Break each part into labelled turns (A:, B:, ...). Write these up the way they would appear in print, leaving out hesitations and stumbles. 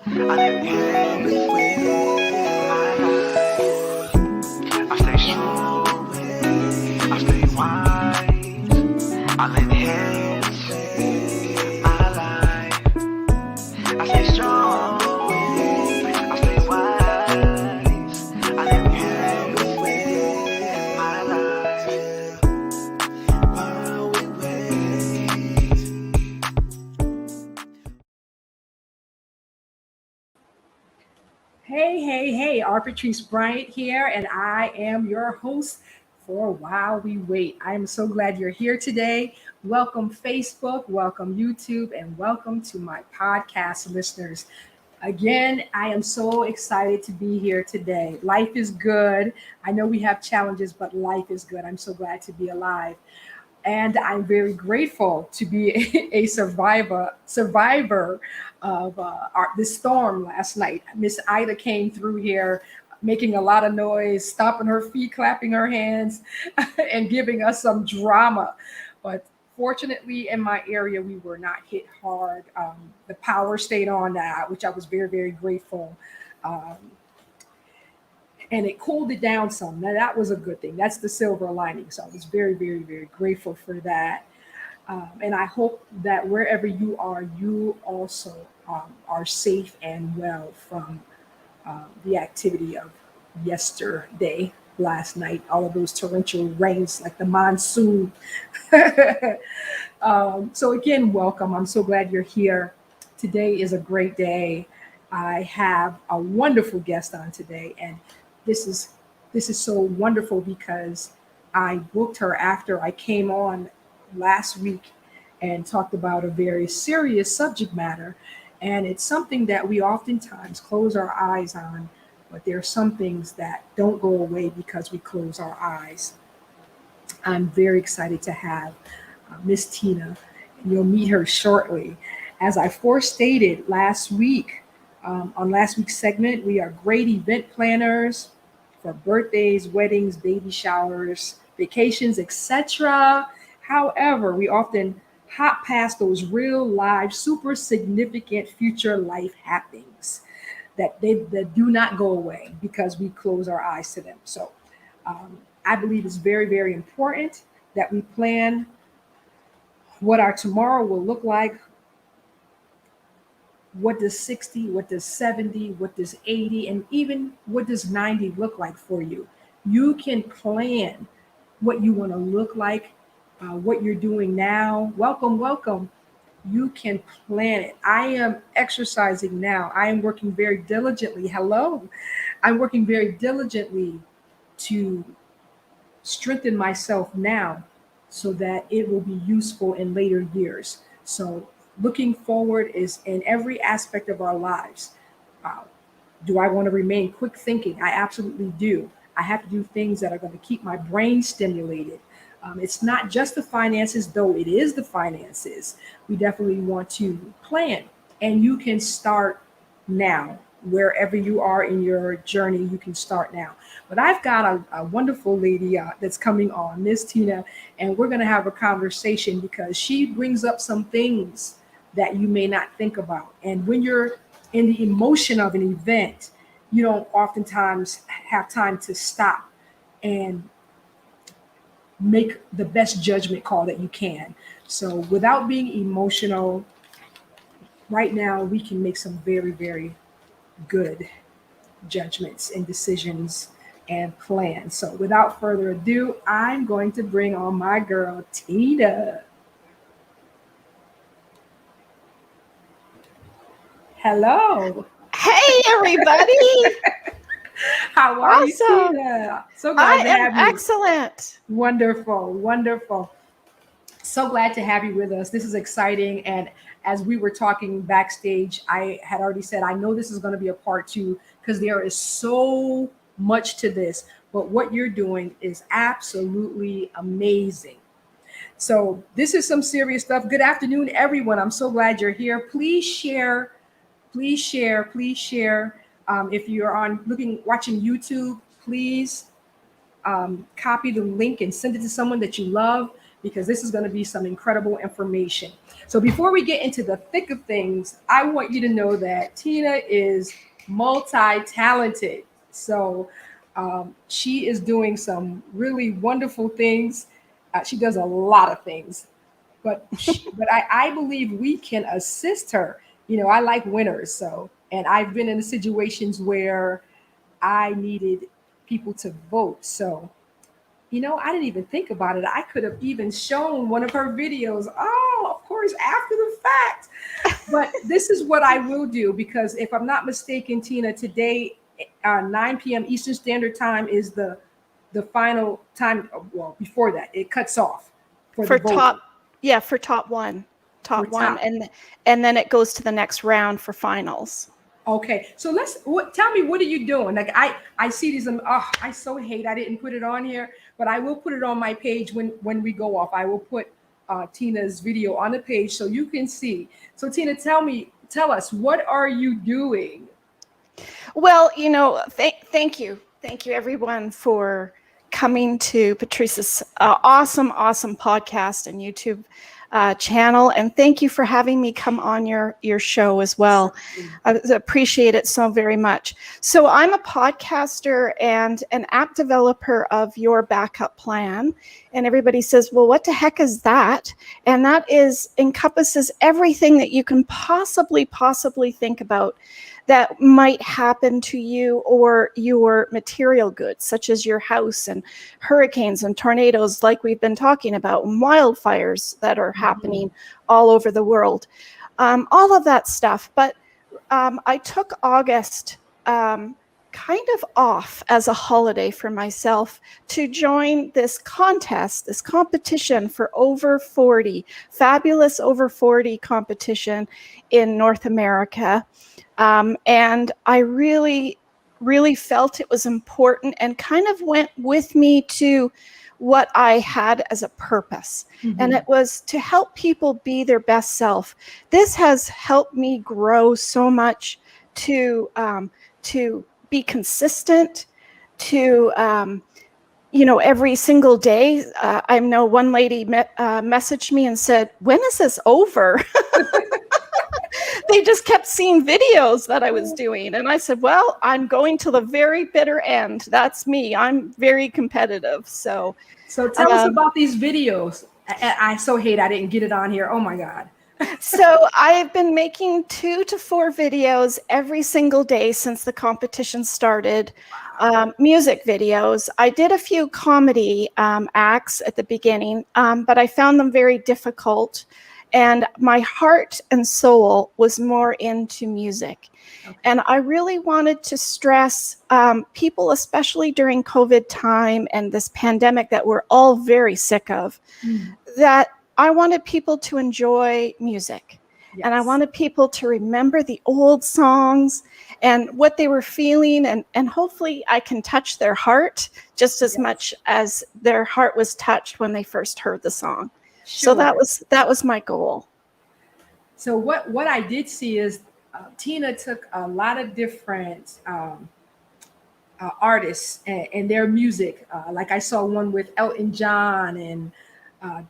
A: I live hand with my life. I stay strong, I stay wise. I live hand with my life. I stay strong, I stay wise. I live hand with my life. While we wait.
B: Hey, Arpatrice Bryant here, and I am your host for While We Wait. I am so glad you're here today. Welcome, Facebook, welcome, YouTube, and welcome to my podcast listeners. Again, I am so excited to be here today. Life is good. I know we have challenges, but life is good. I'm so glad to be alive. And I'm very grateful to be a survivor of the storm last night. Miss Ida came through here making a lot of noise, stomping her feet, clapping her hands, and giving us some drama. But fortunately, in my area, we were not hit hard. The power stayed on, which I was very, very grateful. Um, and it cooled it down some. Now that was a good thing. That's the silver lining. So I was very, very, very grateful for that. And I hope that wherever you are, you also are safe and well from the activity of yesterday, last night, all of those torrential rains like the monsoon. So again, welcome. I'm so glad you're here. Today is a great day. I have a wonderful guest on today, and this is this is so wonderful because I booked her after I came on last week and talked about a very serious subject matter. And it's something that we oftentimes close our eyes on, but there are some things that don't go away because we close our eyes. I'm very excited to have Miss Tina. You'll meet her shortly. As I forestated last week, on last week's segment, we are great event planners for birthdays, weddings, baby showers, vacations, etc. However, we often hop past those real live, super significant future life happenings that do not go away because we close our eyes to them. So I believe it's very, very important that we plan what our tomorrow will look like. What does 60, what does 70, what does 80, and even what does 90 look like for you? You can plan what you want to look like, what you're doing now. Welcome, welcome. You can plan it. I am exercising now. I am working very diligently. Hello. I'm working very diligently to strengthen myself now so that it will be useful in later years. So, looking forward is in every aspect of our lives. Uh, do I want to remain quick thinking? I absolutely do. I have to do things that are going to keep my brain stimulated. It's not just the finances, though it is the finances. We definitely want to plan, and you can start now. Wherever you are in your journey, you can start now. But I've got a wonderful lady that's coming on, Miss Tina, and we're going to have a conversation because she brings up some things that you may not think about. And when you're in the emotion of an event, you don't oftentimes have time to stop and make the best judgment call that you can. So without being emotional, right now we can make some very, very good judgments and decisions and plans. So without further ado, I'm going to bring on my girl, Tina. Hello.
C: Hey, everybody.
B: How are you,
C: Awesome.
B: Tina? So
C: I
B: glad to
C: am
B: have you.
C: excellent.
B: Wonderful, wonderful. So glad to have you with us. This is exciting. And as we were talking backstage, I had already said, I know this is going to be a part two because there is so much to this. But what you're doing is absolutely amazing. So, this is some serious stuff. Good afternoon, everyone. I'm so glad you're here. Please share, please share, please share. If you're watching YouTube, please copy the link and send it to someone that you love. because this is going to be some incredible information. So before we get into the thick of things, I want you to know that Tina is multi-talented. So she is doing some really wonderful things. She does a lot of things, but I believe we can assist her. You know, I like winners. So, and I've been in situations where I needed people to vote. So, you know, I didn't even think about it. I could have even shown one of her videos. Oh, of course, after the fact. But this is what I will do, because if I'm not mistaken, Tina, today, 9 p.m. Eastern Standard Time is the final time. Well, before that, it cuts off for
C: For
B: the voting.
C: for top one,
B: For top.
C: and then it goes to the next round for finals.
B: Okay, so tell me, what are you doing? Like I see these, I so hate I didn't put it on here, but I will put it on my page when we go off. I will put Tina's video on the page so you can see. So Tina, tell us, what are you doing?
C: Well, you know, thank you everyone for coming to Patrice's awesome podcast and YouTube channel, and thank you for having me come on your show as well. I appreciate it so very much. So I'm a podcaster and an app developer of Your Backup Plan, and everybody says, well, what the heck is that? And that encompasses everything that you can possibly think about that might happen to you or your material goods, such as your house, and hurricanes and tornadoes like we've been talking about, and wildfires that are happening all over the world, all of that stuff. But I took August kind of off as a holiday for myself to join this competition for over 40, fabulous over 40 competition in North America. And I really felt it was important, and kind of went with me to what I had as a purpose. And it was to help people be their best self. This has helped me grow so much to be consistent, to every single day. I know one lady messaged me and said, when is this over? They just kept seeing videos that I was doing. And I said, well, I'm going to the very bitter end. That's me. I'm very competitive. So
B: tell us about these videos. I so hate I didn't get it on here. Oh my God.
C: So I've been making 2 to 4 videos every single day since the competition started. Music videos. I did a few comedy acts at the beginning, but I found them very difficult. And my heart and soul was more into music. Okay. And I really wanted to stress people, especially during COVID time and this pandemic that we're all very sick of, that I wanted people to enjoy music. Yes. And I wanted people to remember the old songs and what they were feeling. And hopefully I can touch their heart just as much as their heart was touched when they first heard the song. Sure. So that was my goal.
B: So what I did see is Tina took a lot of different artists and their music. Like I saw one with Elton John and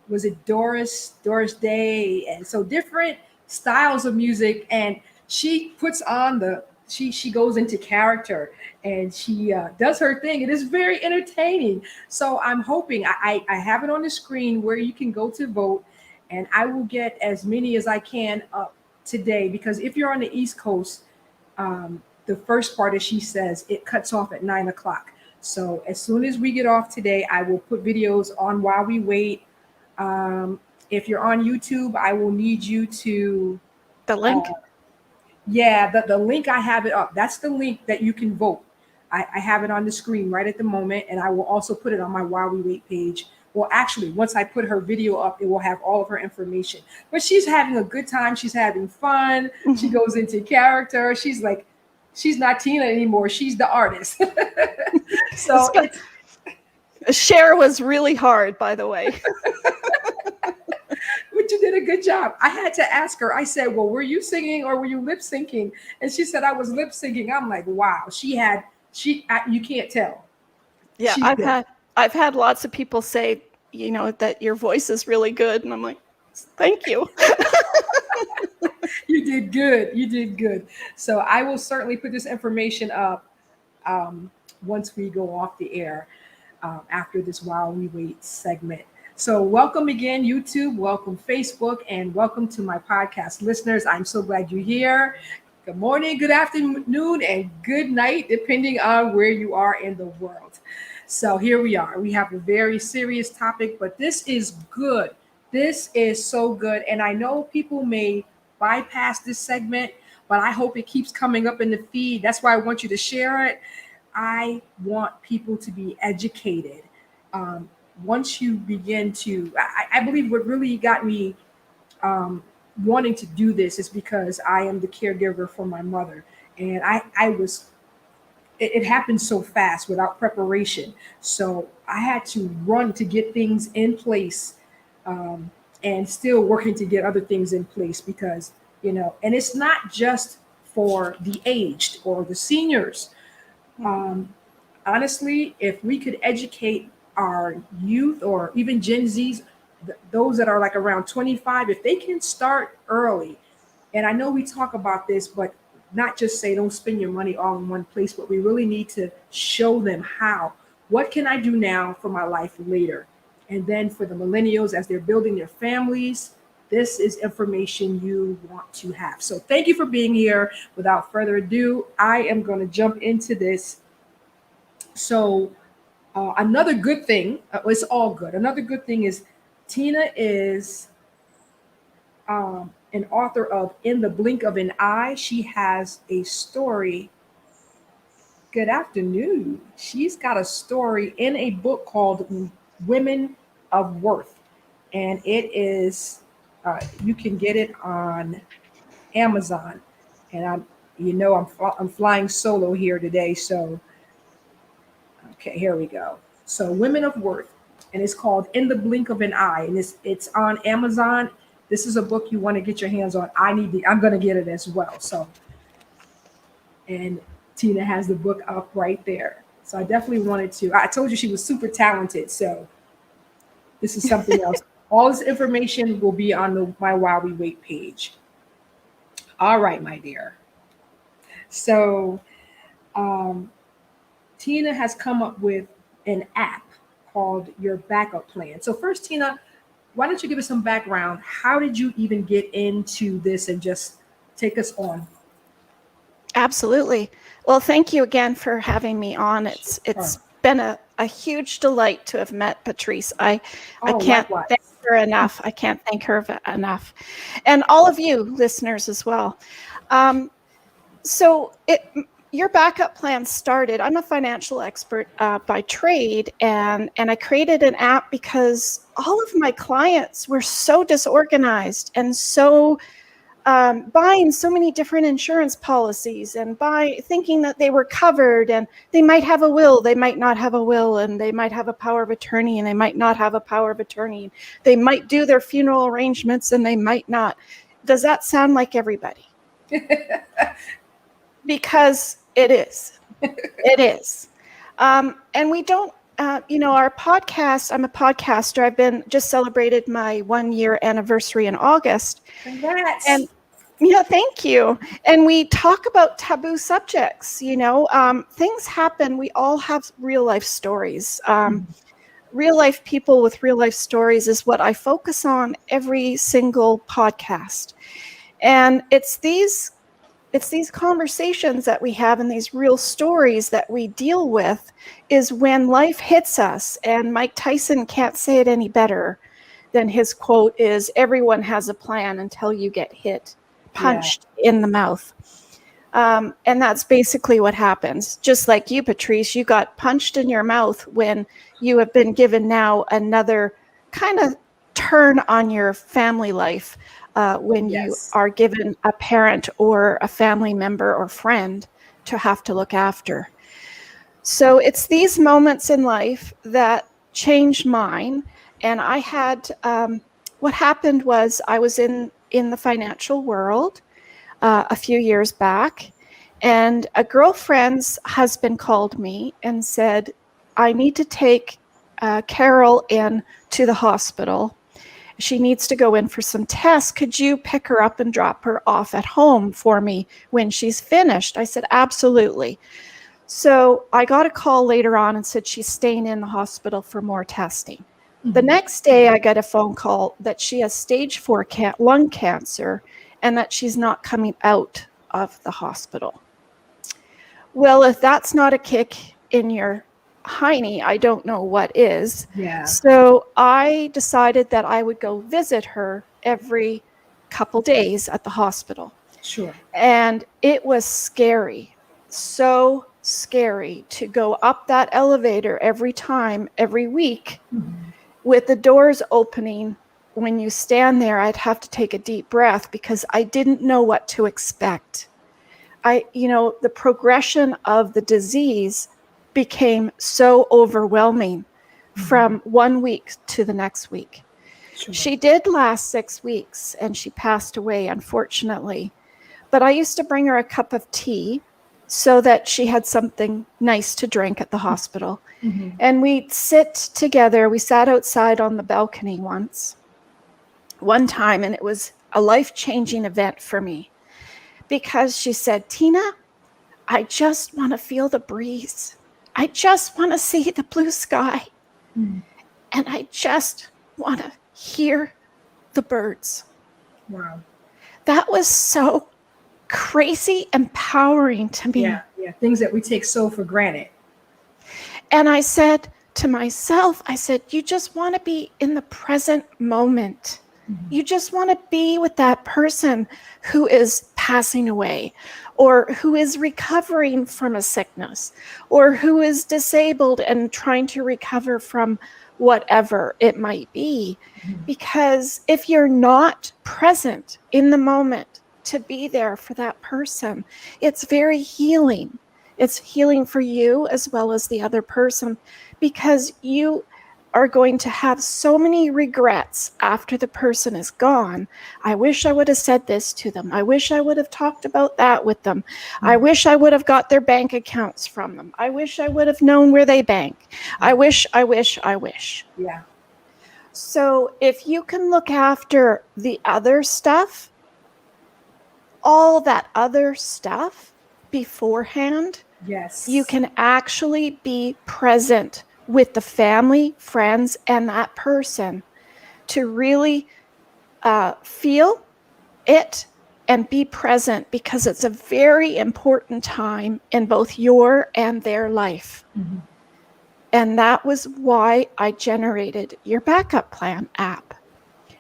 B: was it Doris Day, and so different styles of music. And she puts on she goes into character and she does her thing. It is very entertaining. So I'm hoping I have it on the screen where you can go to vote, and I will get as many as I can up today, because if you're on the East Coast, the first part, as she says, it cuts off at 9 o'clock. So as soon as we get off today, I will put videos on while we wait. If you're on YouTube, I will need you to
C: the link.
B: The link, I have it up. That's the link that you can vote. I have it on the screen right at the moment, and I will also put it on my While We Wait page. Well, actually, once I put her video up, it will have all of her information. But she's having a good time. She's having fun. Mm-hmm. She goes into character. She's not Tina anymore. She's the artist. So
C: Cher was really hard, by the way.
B: But you did a good job. I had to ask her. I said, well, were you singing or were you lip syncing? And she said, I was lip syncing. I'm like, wow. You can't tell.
C: Yeah, I've had lots of people say that your voice is really good. And I'm like, thank you.
B: You did good. You did good. So I will certainly put this information up um, once we go off the air after this While We Wait segment. So welcome again, YouTube. Welcome, Facebook, and welcome to my podcast listeners. I'm so glad you're here. Good morning, good afternoon, and good night, depending on where you are in the world. So here we are. We have a very serious topic, but this is good. This is so good. And I know people may bypass this segment, but I hope it keeps coming up in the feed. That's why I want you to share it. I want people to be educated. Once you begin to, I believe what really got me wanting to do this is because I am the caregiver for my mother. And it happened so fast without preparation. So I had to run to get things in place, and still working to get other things in place because, and it's not just for the aged or the seniors. Honestly, if we could educate our youth or even Gen Zs, those that are like around 25, if they can start early, and I know we talk about this, but not just say don't spend your money all in one place, but we really need to show them how. What can I do now for my life later? And then for the millennials, as they're building their families, this is information you want to have. So thank you for being here. Without further ado, I am going to jump into this. So another good thing, it's all good. Another good thing is Tina is an author of In the Blink of an Eye. She has a story. Good afternoon. She's got a story in a book called Women of Worth. And it is, you can get it on Amazon. And I'm flying solo here today. So, okay, here we go. So Women of Worth, and it's called In the Blink of an Eye. And it's on Amazon. This is a book you want to get your hands on. I'm going to get it as well. So, and Tina has the book up right there. So I definitely wanted to. I told you she was super talented. So this is something else. All this information will be on my While We Wait page. All right, my dear. So Tina has come up with an app called Your Backup Plan. So first, Tina, why don't you give us some background? How did you even get into this, and just take us on?
C: Absolutely. Well, thank you again for having me on. It's been a huge delight to have met Patrice. I can't thank her enough. I can't thank her enough. And all of you listeners as well. Your Backup Plan started. I'm a financial expert by trade, and I created an app because all of my clients were so disorganized and so buying so many different insurance policies, and thinking that they were covered, and they might have a will, they might not have a will, and they might have a power of attorney, and they might not have a power of attorney. They might do their funeral arrangements, and they might not. Does that sound like everybody? Because it is. It is. And we don't, our podcast, I'm a podcaster. I've just celebrated my 1-year anniversary in August.
B: Congrats.
C: And thank you. And we talk about taboo subjects. Things happen. We all have real life stories. Real life people with real life stories is what I focus on every single podcast. And it's these conversations that we have, and these real stories that we deal with, is when life hits us. And Mike Tyson can't say it any better than his quote is, "Everyone has a plan until you get hit, punched in the mouth." And that's basically what happens. Just like you, Patrice, you got punched in your mouth when you have been given now another kind of turn on your family life. When you are given a parent or a family member or friend to have to look after. So it's these moments in life that changed mine. And I had, what happened was I was in the financial world a few years back, and a girlfriend's husband called me and said, "I need to take Carol in to the hospital. She needs to go in for some tests. Could you pick her up and drop her off at home for me when she's finished? I said, absolutely. So I got a call later on and said she's staying in the hospital for more testing. The next day, I got a phone call that she has stage 4 lung cancer and that she's not coming out of the hospital. Well, if that's not a kick in your hiney, I don't know what is.
B: Yeah.
C: So I decided that I would go visit her every couple days at the hospital.
B: Sure.
C: And it was scary, so scary to go up that elevator every time, every week, with the doors opening. When you stand there, I'd have to take a deep breath because I didn't know what to expect. The progression of the disease became so overwhelming from 1 week to the next week.
B: Sure.
C: She did last 6 weeks and she passed away, unfortunately. But I used to bring her a cup of tea so that she had something nice to drink at the hospital. And we'd sit together. We sat outside on the balcony one time, and it was a life-changing event for me because she said, Tina, I just want to feel the breeze. I just want to see the blue sky. And I just want to hear the birds.
B: Wow.
C: That was so crazy empowering to me.
B: Yeah. Things that we take so for granted.
C: And I said to myself, you just want to be in the present moment. You just want to be with that person who is passing away, or who is recovering from a sickness, or who is disabled and trying to recover from whatever it might be. Because if you're not present in the moment to be there for that person, it's very healing. It's healing for you as well as the other person, because you are going to have so many regrets after the person is gone. I wish I would have said this to them. I wish I would have talked about that with them. I wish I would have got their bank accounts from them. I wish I would have known where they bank. I wish.
B: Yeah.
C: So if you can look after the other stuff, all that other stuff beforehand,
B: Yes.
C: you can actually be present with the family, friends, and that person to really feel it and be present, because it's a very important time in both your and their life. And that was why I generated your backup plan app.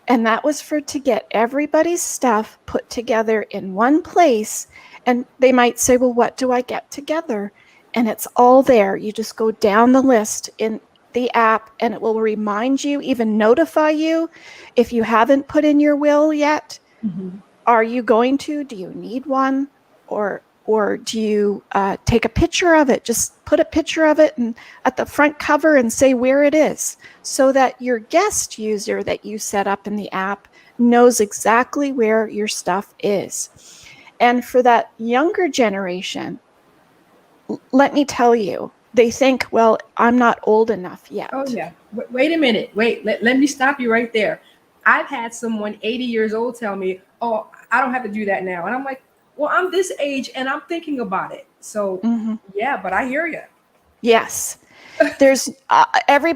C: And that was to get everybody's stuff put together in one place. And they might say, well, what do I get together? And it's all there. You just go down the list in the app and it will remind you, even notify you if you haven't put in your will yet. Are you going to? Do you need one? Or do you take a picture of it? Just put a picture of it and at the front cover and say where it is, so that your guest user that you set up in the app knows exactly where your stuff is. And for that younger generation, let me tell you, they think, well, I'm not old enough yet.
B: Oh, yeah. Wait a minute. Let me stop you right there. I've had someone 80 years old tell me, oh, I don't have to do that now. And I'm like, well, I'm this age and I'm thinking about it. So, yeah, but I hear you.
C: Yes. There's every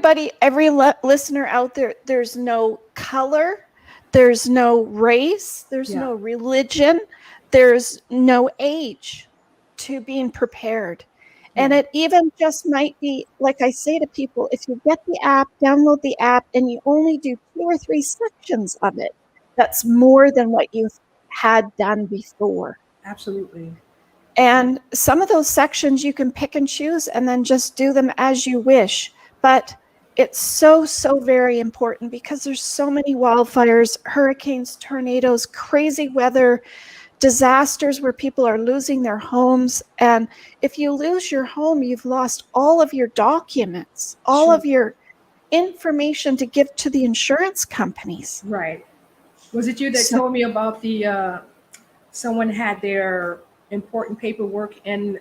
C: listener out there, there's no color, there's no race, there's no religion, there's no age to being prepared. And it even just might be, like I say to people, if you get the app, download the app, and you only do 2 or 3 sections of it, that's more than what you've had done before.
B: Absolutely.
C: And some of those sections you can pick and choose and then just do them as you wish. But it's so very important, because there's so many wildfires, hurricanes, tornadoes, crazy weather, disasters where people are losing their homes. And if you lose your home, you've lost all of your documents, all of your information to give to the insurance companies.
B: Right. Was it you that told me about the someone had their important paperwork in,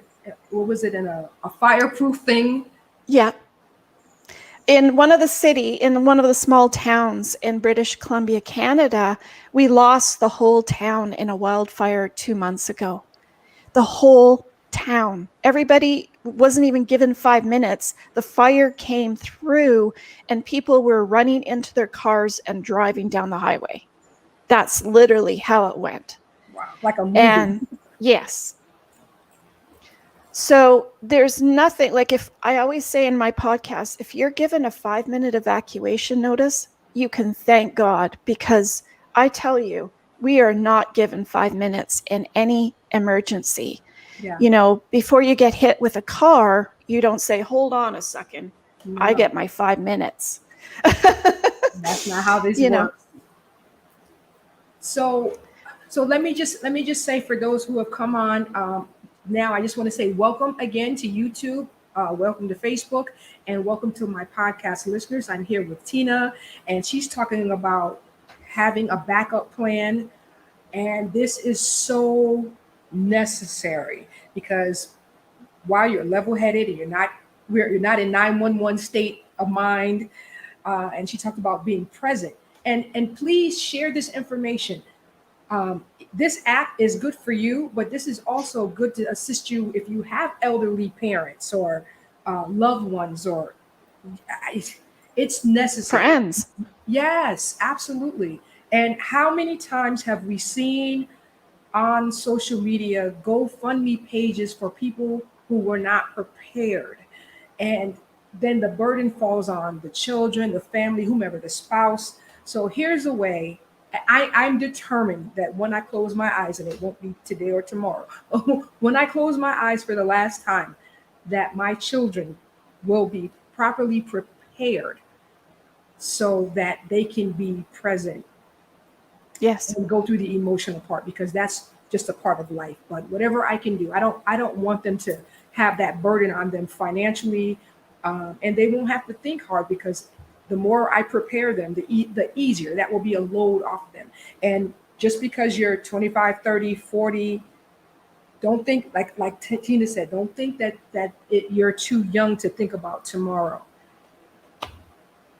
B: what was it, in a fireproof thing?
C: Yeah. in one of the small towns in British Columbia, Canada, we lost the whole town in a wildfire 2 months ago. The whole town. Everybody wasn't even given 5 minutes. The fire came through and people were running into their cars and driving down the highway. That's literally how it went.
B: Wow. Like a movie.
C: And yes. So there's nothing, like, if I always say in my podcast, if you're given a 5-minute evacuation notice, you can thank God, because I tell you, we are not given 5 minutes in any emergency.
B: Yeah.
C: You know, before you get hit with a car, you don't say, hold on a second, I
B: No,
C: get my 5 minutes.
B: that's not how this
C: You know.
B: works. So let me just say, for those who have come on, now I just want to say welcome again to YouTube, welcome to Facebook, and welcome to my podcast listeners. I'm here with Tina, and she's talking about having a backup plan, and this is so necessary, because while you're level-headed and you're not in 911 state of mind, and she talked about being present, and please share this information. This app is good for you, but this is also good to assist you if you have elderly parents or loved ones, or it's necessary.
C: Friends.
B: Yes, absolutely. And how many times have we seen on social media GoFundMe pages for people who were not prepared? And then the burden falls on the children, the family, whomever, the spouse. So here's a way. I'm determined that when I close my eyes, and it won't be today or tomorrow, when I close my eyes for the last time, that my children will be properly prepared so that they can be present
C: Yes.
B: and go through the emotional part, because that's just a part of life. But whatever I can do, I don't want them to have that burden on them financially, and they won't have to think hard, because the more I prepare them, the easier that will be a load off them. And just because you're 25, 30, 40, don't think, like Tina said, don't think that you're too young to think about tomorrow.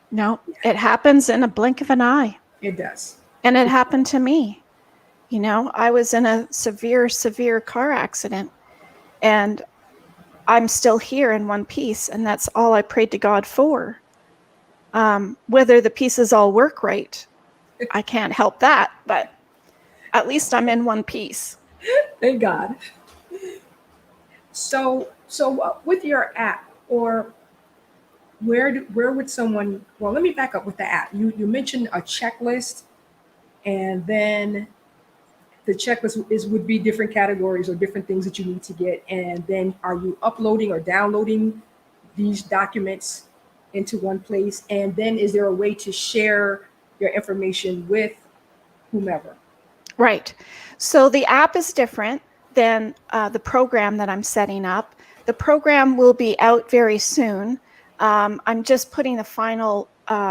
C: No, it happens in a blink of an eye.
B: It does.
C: And it happened to me. You know, I was in a severe car accident, and I'm still here in one piece, and that's all I prayed to God for. Whether the pieces all work right, I can't help that, but at least I'm in one piece.
B: Thank God. So with your app, or where would someone? Well, let me back up with the app. You mentioned a checklist, and then the checklist would be different categories or different things that you need to get, and then are you uploading or downloading these documents into one place? And then is there a way to share your information with whomever?
C: Right. So the app is different than the program that I'm setting up. The program will be out very soon. I'm just putting the final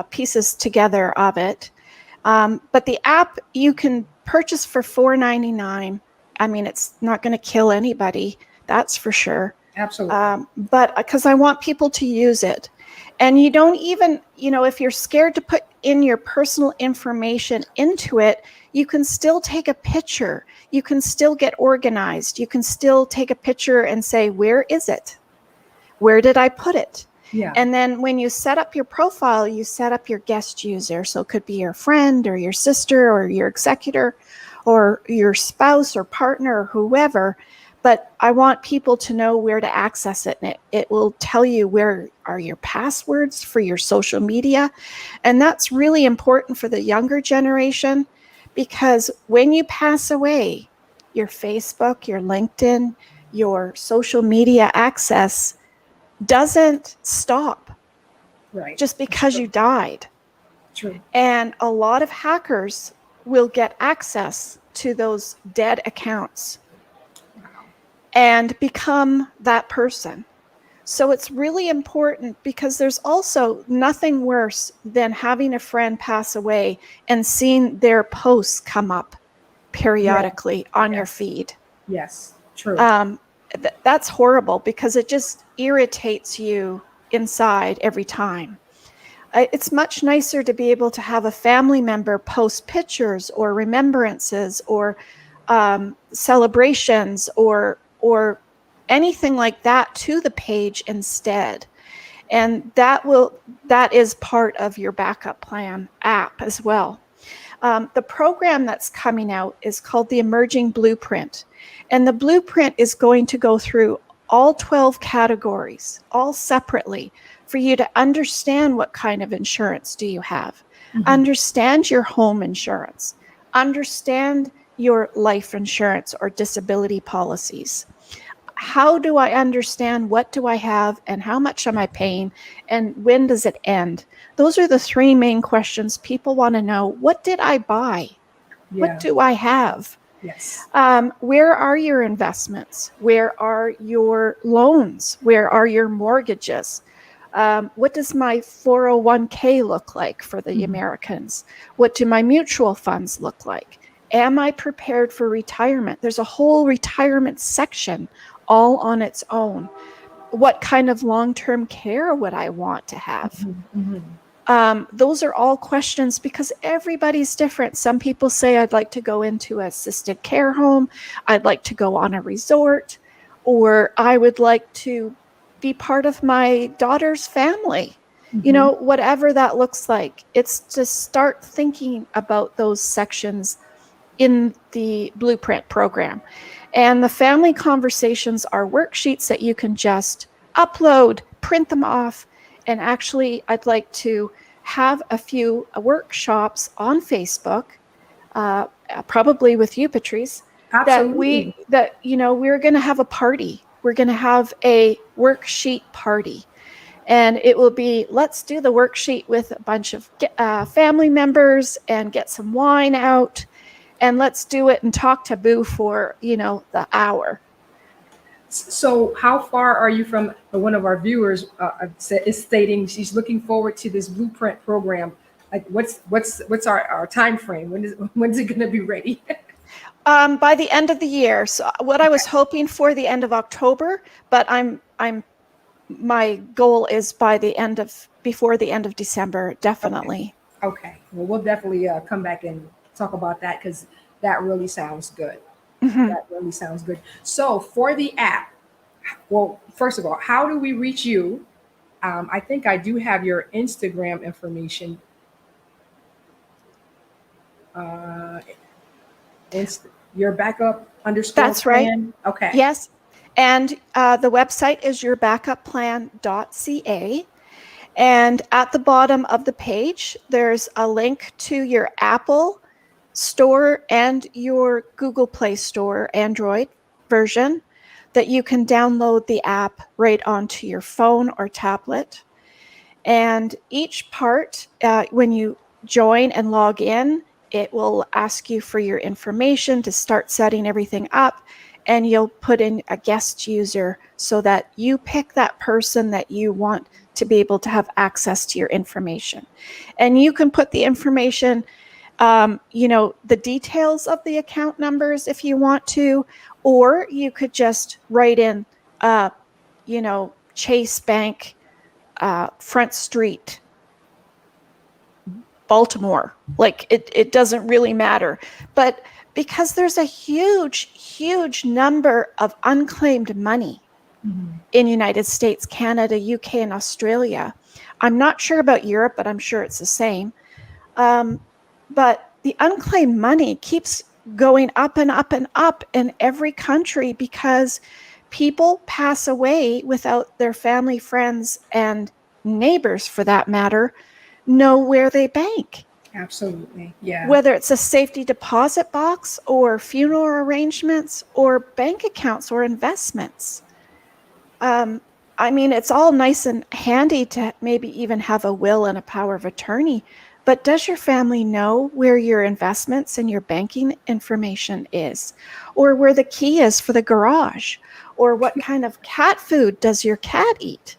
C: pieces together of it. But the app you can purchase for $4.99. I mean, it's not going to kill anybody, that's for sure.
B: Absolutely.
C: But because I want people to use it. And you don't even, you know, if you're scared to put in your personal information into it, you can still take a picture. You can still get organized. You can still take a picture and say, where is it? Where did I put it?
B: Yeah.
C: And then when you set up your profile, you set up your guest user. So it could be your friend or your sister or your executor or your spouse or partner or whoever. But I want people to know where to access it. And it will tell you where are your passwords for your social media. And that's really important for the younger generation, because when you pass away, your Facebook, your LinkedIn, your social media access doesn't stop
B: Right.
C: just because you died.
B: True.
C: And a lot of hackers will get access to those dead accounts and become that person. So it's really important, because there's also nothing worse than having a friend pass away and seeing their posts come up periodically on your feed.
B: Yes. True.
C: That's horrible, because it just irritates you inside every time. It's much nicer to be able to have a family member post pictures or remembrances or celebrations or anything like that to the page instead. And that is part of your backup plan app as well. The program that's coming out is called the Emerging Blueprint. And the blueprint is going to go through all 12 categories, all separately, for you to understand what kind of insurance do you have, understand your home insurance, understand your life insurance or disability policies. How do I understand what do I have and how much am I paying and when does it end? Those are the three main questions people want to know. What did I buy?
B: Yeah.
C: What do I have?
B: Yes.
C: Where are your investments? Where are your loans? Where are your mortgages? What does my 401k look like for the Americans? What do my mutual funds look like? Am I prepared for retirement? There's a whole retirement section all on its own. What kind of long-term care would I want to have? Those are all questions because everybody's different. Some people say, I'd like to go into an assisted care home. I'd like to go on a resort, or I would like to be part of my daughter's family. You know, whatever that looks like. It's to start thinking about those sections in the Blueprint program. And the family conversations are worksheets that you can just upload, print them off, and actually I'd like to have a few workshops on Facebook, probably with you, Patrice,
B: Absolutely.
C: that we're going to have a party. We're going to have a worksheet party. And it will be, let's do the worksheet with a bunch of family members and get some wine out. And let's do it and talk to Boo for, the hour.
B: So how far are you from one of our viewers is stating she's looking forward to this Blueprint program? Like what's our time frame? When's it going to be ready?
C: By the end of the year. So what I was hoping for the end of October, but my goal is before the end of December, definitely.
B: Okay. Well, we'll definitely come back and talk about that because that really sounds good. That really sounds good. So for the app, well, first of all, how do we reach you? I think I do have your Instagram information. Your backup _
C: That's right.
B: plan. Okay.
C: Yes. And the website is yourbackupplan.ca. And at the bottom of the page, there's a link to your Apple Store and your Google Play Store Android version that you can download the app right onto your phone or tablet. And each part, when you join and log in, it will ask you for your information to start setting everything up. And you'll put in a guest user so that you pick that person that you want to be able to have access to your information. And you can put the information, the details of the account numbers if you want to, or you could just write in, Chase Bank, Front Street, Baltimore. Like it doesn't really matter. But because there's a huge number of unclaimed money in United States, Canada, UK, and Australia. I'm not sure about Europe, but I'm sure it's the same. But the unclaimed money keeps going up and up and up in every country because people pass away without their family, friends, and neighbors, for that matter, know where they bank.
B: Absolutely. Yeah.
C: Whether it's a safety deposit box or funeral arrangements or bank accounts or investments. It's all nice and handy to maybe even have a will and a power of attorney, but does your family know where your investments and your banking information is? Or where the key is for the garage? Or what kind of cat food does your cat eat?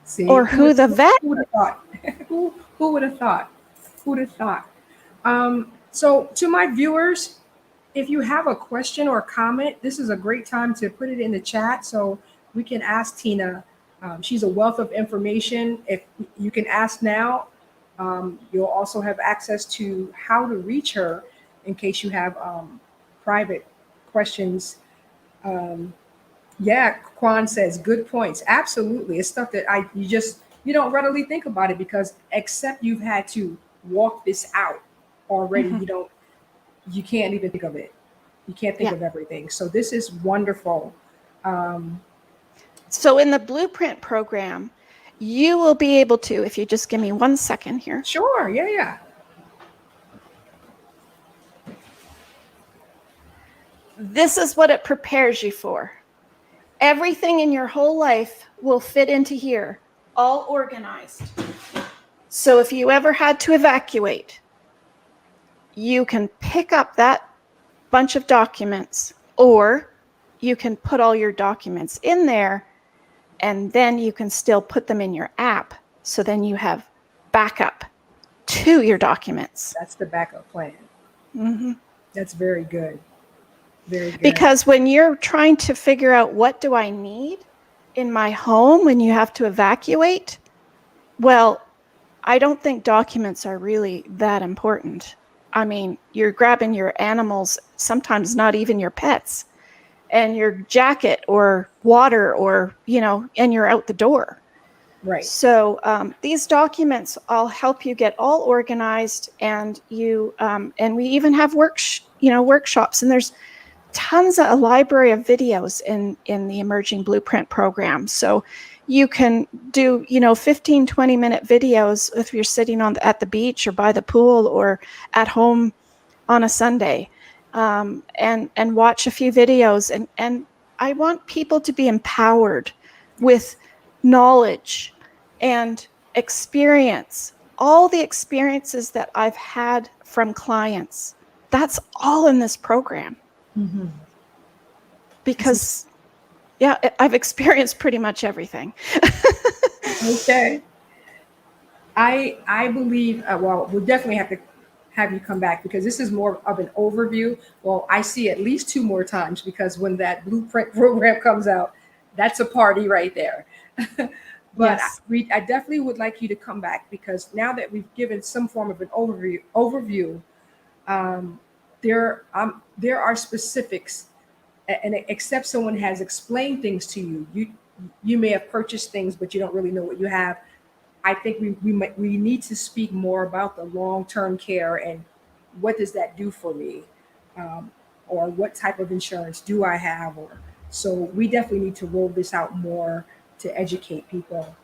B: See,
C: or who the vet?
B: Who would have thought? Who would have thought? Who'd have thought? So to my viewers, if you have a question or comment, this is a great time to put it in the chat so we can ask Tina. She's a wealth of information. If you can ask now, You'll also have access to how to reach her in case you have private questions. Um, yeah, Quan says good points. Absolutely, it's stuff that you don't readily think about it because except you've had to walk this out already,
C: Mhm.
B: you can't even think of it. You can't think
C: Yeah.
B: of everything. So this is wonderful. Um,
C: So in the Blueprint program, you will be able to, if you just give me 1 second here.
B: sure, yeah, yeah.
C: This is what it prepares you for. Everything in your whole life will fit into here, all organized. So if you ever had to evacuate, you can pick up that bunch of documents, or you can put all your documents in there, and then you can still put them in your app. So then you have backup to your documents.
B: That's the backup plan.
C: Mm-hmm.
B: That's very good. Very good.
C: Because when you're trying to figure out what do I need in my home when you have to evacuate, well, I don't think documents are really that important. I mean, you're grabbing your animals, sometimes not even your pets, and your jacket or water or, and you're out the door.
B: Right.
C: So these documents all help you get all organized, and and we even have workshops, and there's tons of a library of videos in the Emerging Blueprint program. So you can do 15, 20-minute videos if you're sitting at the beach or by the pool or at home on a Sunday, and watch a few videos. And I want people to be empowered with knowledge and experience. All the experiences that I've had from clients, that's all in this program.
B: Mm-hmm.
C: Because I've experienced pretty much everything.
B: Okay. I believe, well, we'll definitely have to have you come back because this is more of an overview. Well, I see at least 2 more times because when that Blueprint program comes out, that's a party right there. But
C: Yes.
B: I definitely would like you to come back because now that we've given some form of an overview, um, there are specifics, and except someone has explained things to you, you may have purchased things, but you don't really know what you have. I think we need to speak more about the long-term care and what does that do for me, um, or what type of insurance do I have, or so we definitely need to roll this out more to educate people.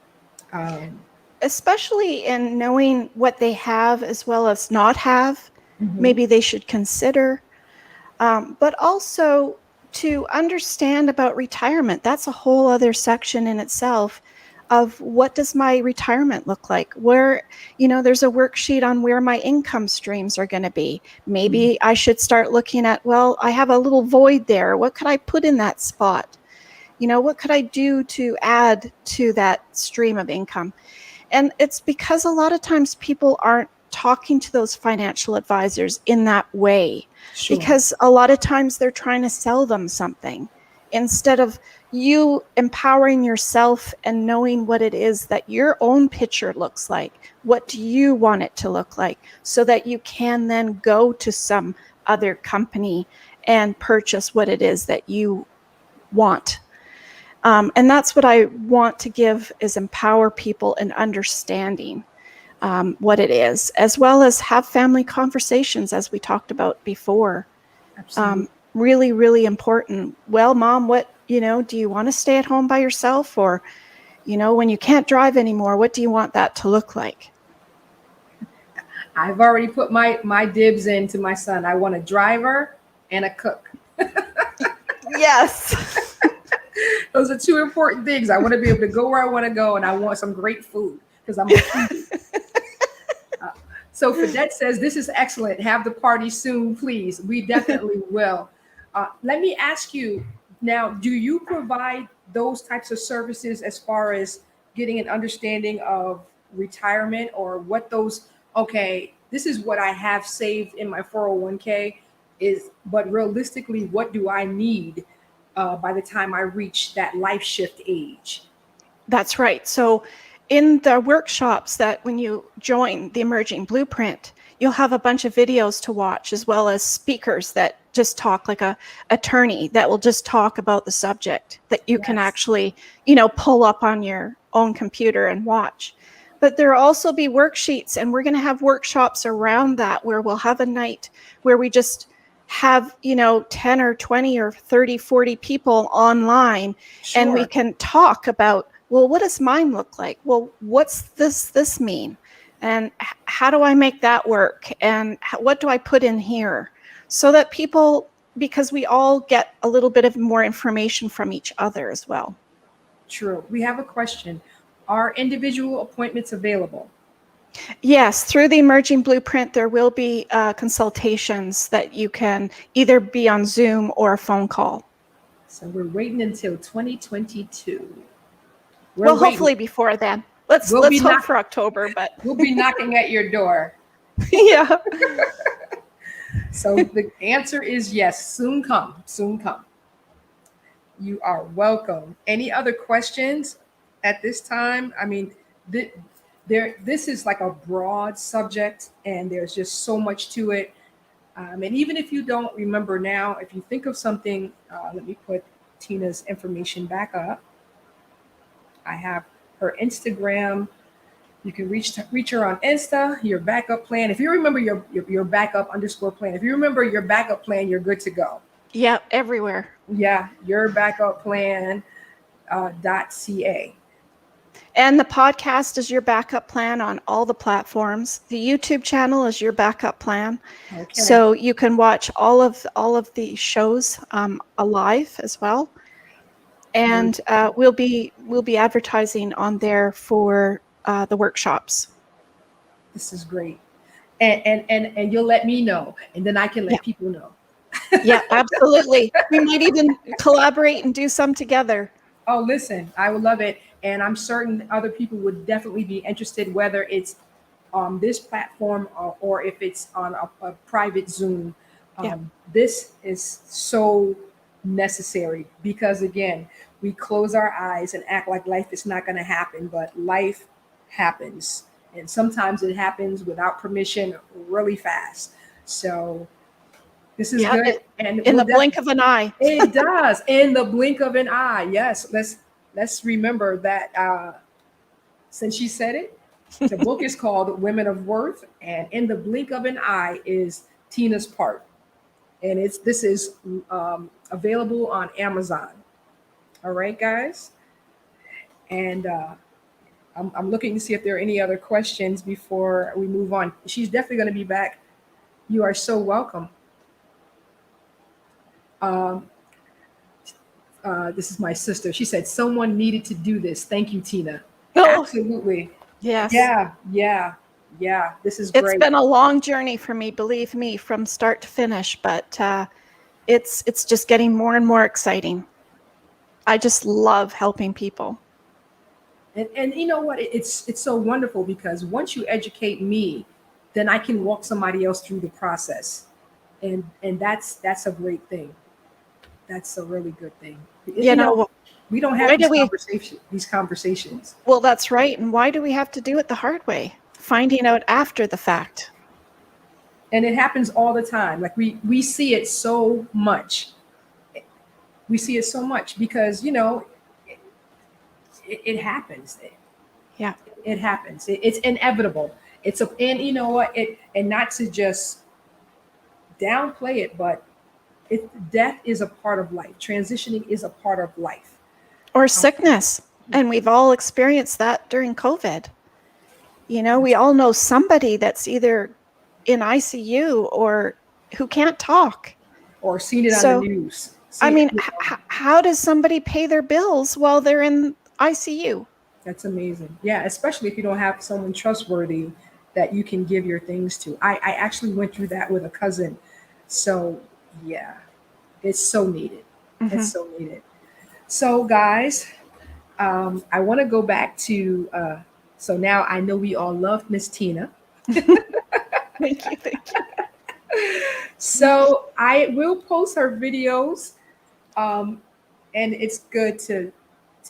B: Um,
C: Especially in knowing what they have as well as not have,
B: mhm.
C: maybe they should consider. But also to understand about retirement. That's a whole other section in itself of what does my retirement look like? Where, there's a worksheet on where my income streams are going to be. Maybe I should start looking at, well, I have a little void there. What could I put in that spot? What could I do to add to that stream of income? And it's because a lot of times people aren't talking to those financial advisors in that way.
B: Sure.
C: Because a lot of times they're trying to sell them something instead of you empowering yourself and knowing what it is that your own picture looks like. What do you want it to look like so that you can then go to some other company and purchase what it is that you want. And that's what I want to give, is empower people in understanding what it is, as well as have family conversations, as we talked about before.
B: Absolutely.
C: Really, really important. Well, Mom, what, do you want to stay at home by yourself? Or, when you can't drive anymore, what do you want that to look like?
B: I've already put my dibs into my son. I want a driver and a cook.
C: Yes.
B: Those are 2 important things. I want to be able to go where I want to go, and I want some great food because I'm a foodie. So Fidette says, this is excellent. Have the party soon, please. We definitely will. Let me ask you now, do you provide those types of services as far as getting an understanding of retirement, or what those, okay, this is what I have saved in my 401k but realistically, what do I need by the time I reach that life shift age?
C: That's right. So in the workshops that when you join the Emerging Blueprint, you'll have a bunch of videos to watch, as well as speakers that just talk, like a attorney that will just talk about the subject that you can
B: Yes.
C: actually, pull up on your own computer and watch. But there will also be worksheets, and we're going to have workshops around that where we'll have a night where we just have, 10 or 20 or 30, 40 people online, and we
B: Sure.
C: can talk about, well, what does mine look like? Well, what's this mean? And how do I make that work? And what do I put in here? So that people, because we all get a little bit of more information from each other as well.
B: True. We have a question. Are individual appointments available?
C: Yes, through the Emerging Blueprint, there will be consultations that you can either be on Zoom or a phone call.
B: So we're waiting until 2022.
C: Well, hopefully before then. Let's hope for October, but
B: we'll be knocking at your door.
C: yeah.
B: So the answer is yes. Soon come. Soon come. You are welcome. Any other questions at this time? I mean, this is like a broad subject, and there's just so much to it. And even if you don't remember now, if you think of something, let me put Tina's information back up. I have her Instagram. You can reach her on Insta, your backup plan. If you remember your backup _ plan, if you remember your backup plan, you're good to go.
C: Yeah, everywhere.
B: Yeah, your backup plan .ca.
C: And the podcast is your backup plan on all the platforms. The YouTube channel is your backup plan.
B: Okay.
C: So you can watch all of the shows alive as well. And we'll be advertising on there for the workshops.
B: This is great. And you'll let me know, and then I can let people know.
C: Yeah, absolutely. We might even collaborate and do some together.
B: Oh, listen, I would love it. And I'm certain other people would definitely be interested, whether it's on this platform or if it's on a private Zoom. This is so necessary because, again, we close our eyes and act like life is not going to happen, but life happens. And sometimes it happens without permission really fast. So this is good. And
C: in the blink of an eye.
B: It does. In the blink of an eye. Yes. Let's remember that since she said it, the book is called Women of Worth, and in the blink of an eye is Tina's part. And this is available on Amazon. All right, guys. And I'm looking to see if there are any other questions before we move on. She's definitely going to be back. You are so welcome. This is my sister. She said someone needed to do this. Thank you, Tina.
C: Oh,
B: absolutely.
C: Yes.
B: Yeah. This is great.
C: It's been a long journey for me, believe me, from start to finish, but it's just getting more and more exciting. I just love helping people.
B: And you know what? It's so wonderful because once you educate me, then I can walk somebody else through the process. And that's a great thing. That's a really good thing. You know, we don't have these conversations.
C: Well, that's right. And why do we have to do it the hard way? Finding out after the fact.
B: And it happens all the time. Like we see it so much. We see it so much because, it happens.
C: Yeah.
B: It happens. It's inevitable. And you know what? And not to just downplay it, but death is a part of life. Transitioning is a part of life.
C: Or sickness. And we've all experienced that during COVID. We all know somebody that's either in ICU or who can't talk.
B: Or seen it on the news.
C: How does somebody pay their bills while they're in ICU?
B: That's amazing. Yeah, especially if you don't have someone trustworthy that you can give your things to. I actually went through that with a cousin. So yeah, it's so needed. Mm-hmm. It's so needed. So guys, I want to go back to, so now I know we all love Miss Tina.
C: Thank you.
B: So I will post her videos, and it's good to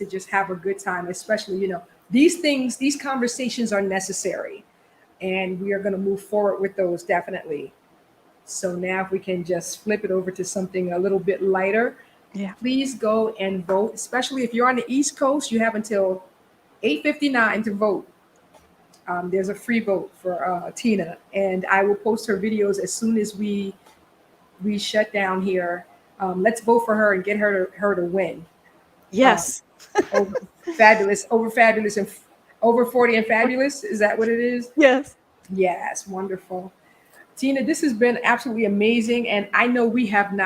B: just have a good time, especially, these things, these conversations are necessary, and we are going to move forward with those definitely. So now, if we can just flip it over to something a little bit lighter,
C: Yeah.
B: please go and vote. Especially if you're on the East Coast, you have until 8:59 to vote. There's a free vote for Tina, and I will post her videos as soon as we shut down here. Let's vote for her and get her to win. Um,
C: Yes.
B: over fabulous, and over 40 and fabulous. Is that what it is?
C: Yes.
B: Yes, wonderful. Tina, this has been absolutely amazing, and I know we haven't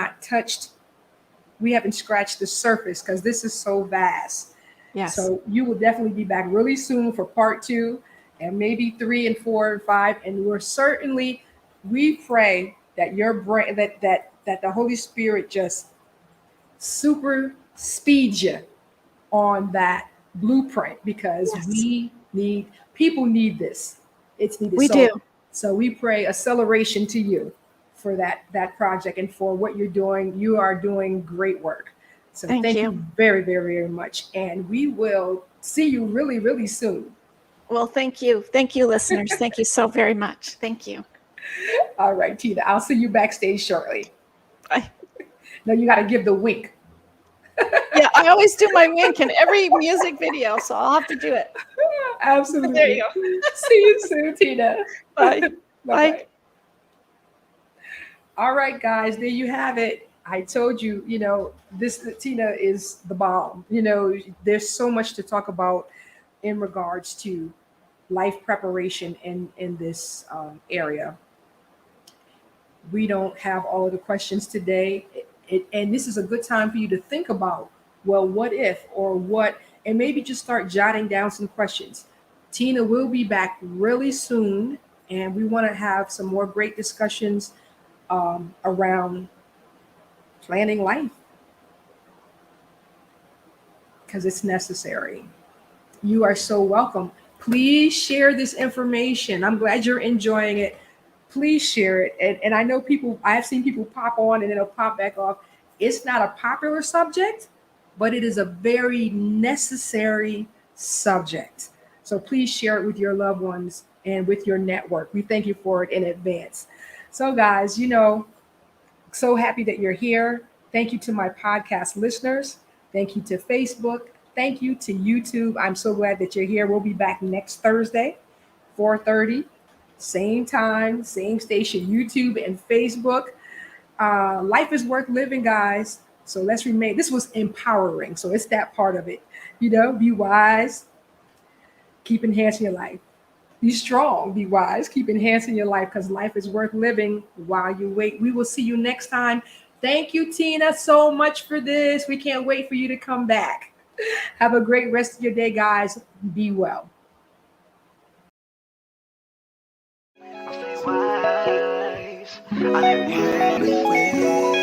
B: scratched the surface because this is so vast.
C: Yes.
B: So you will definitely be back really soon for part two, and maybe three and four and five. And we pray that your brain, that the Holy Spirit just super speeds you on that blueprint, because
C: Yes.
B: people need this. It's needed.
C: We do.
B: So we pray acceleration to you for that project and for what you're doing. You are doing great work. So
C: Thank
B: thank
C: you.
B: you very, very, very much. And we will see you really, really soon.
C: Well, thank you. Thank you, listeners. Thank you so very much. Thank you.
B: All right, Tina, I'll see you backstage shortly.
C: Bye.
B: Now you got to give the wink.
C: Yeah, I always do my wink in every music video, so I'll have to do it.
B: Absolutely.
C: There you go.
B: See you soon, Tina.
C: Bye.
B: Bye-bye.
C: Bye.
B: All right, guys, there you have it. I told you, this Tina is the bomb. There's so much to talk about in regards to life preparation in this area. We don't have all of the questions today, and this is a good time for you to think about, well, what if, or what, and maybe just start jotting down some questions. Tina will be back really soon, and we want to have some more great discussions around planning life, because it's necessary. You are so welcome. Please share this information. I'm glad you're enjoying it. Please share it. And I know I have seen people pop on and then it'll pop back off. It's not a popular subject, but it is a very necessary subject. So please share it with your loved ones and with your network. We thank you for it in advance. So, guys, so happy that you're here. Thank you to my podcast listeners. Thank you to Facebook. Thank you to YouTube. I'm so glad that you're here. We'll be back next Thursday, 4:30, same time, same station, YouTube and Facebook. Life is worth living, guys. So let's remain. This was empowering. So it's that part of it. Be wise, keep enhancing your life. Be strong, be wise, keep enhancing your life, because life is worth living while you wait. We will see you next time. Thank you, Tina, so much for this. We can't wait for you to come back. Have a great rest of your day, guys. Be well.
A: I stay wise. I live in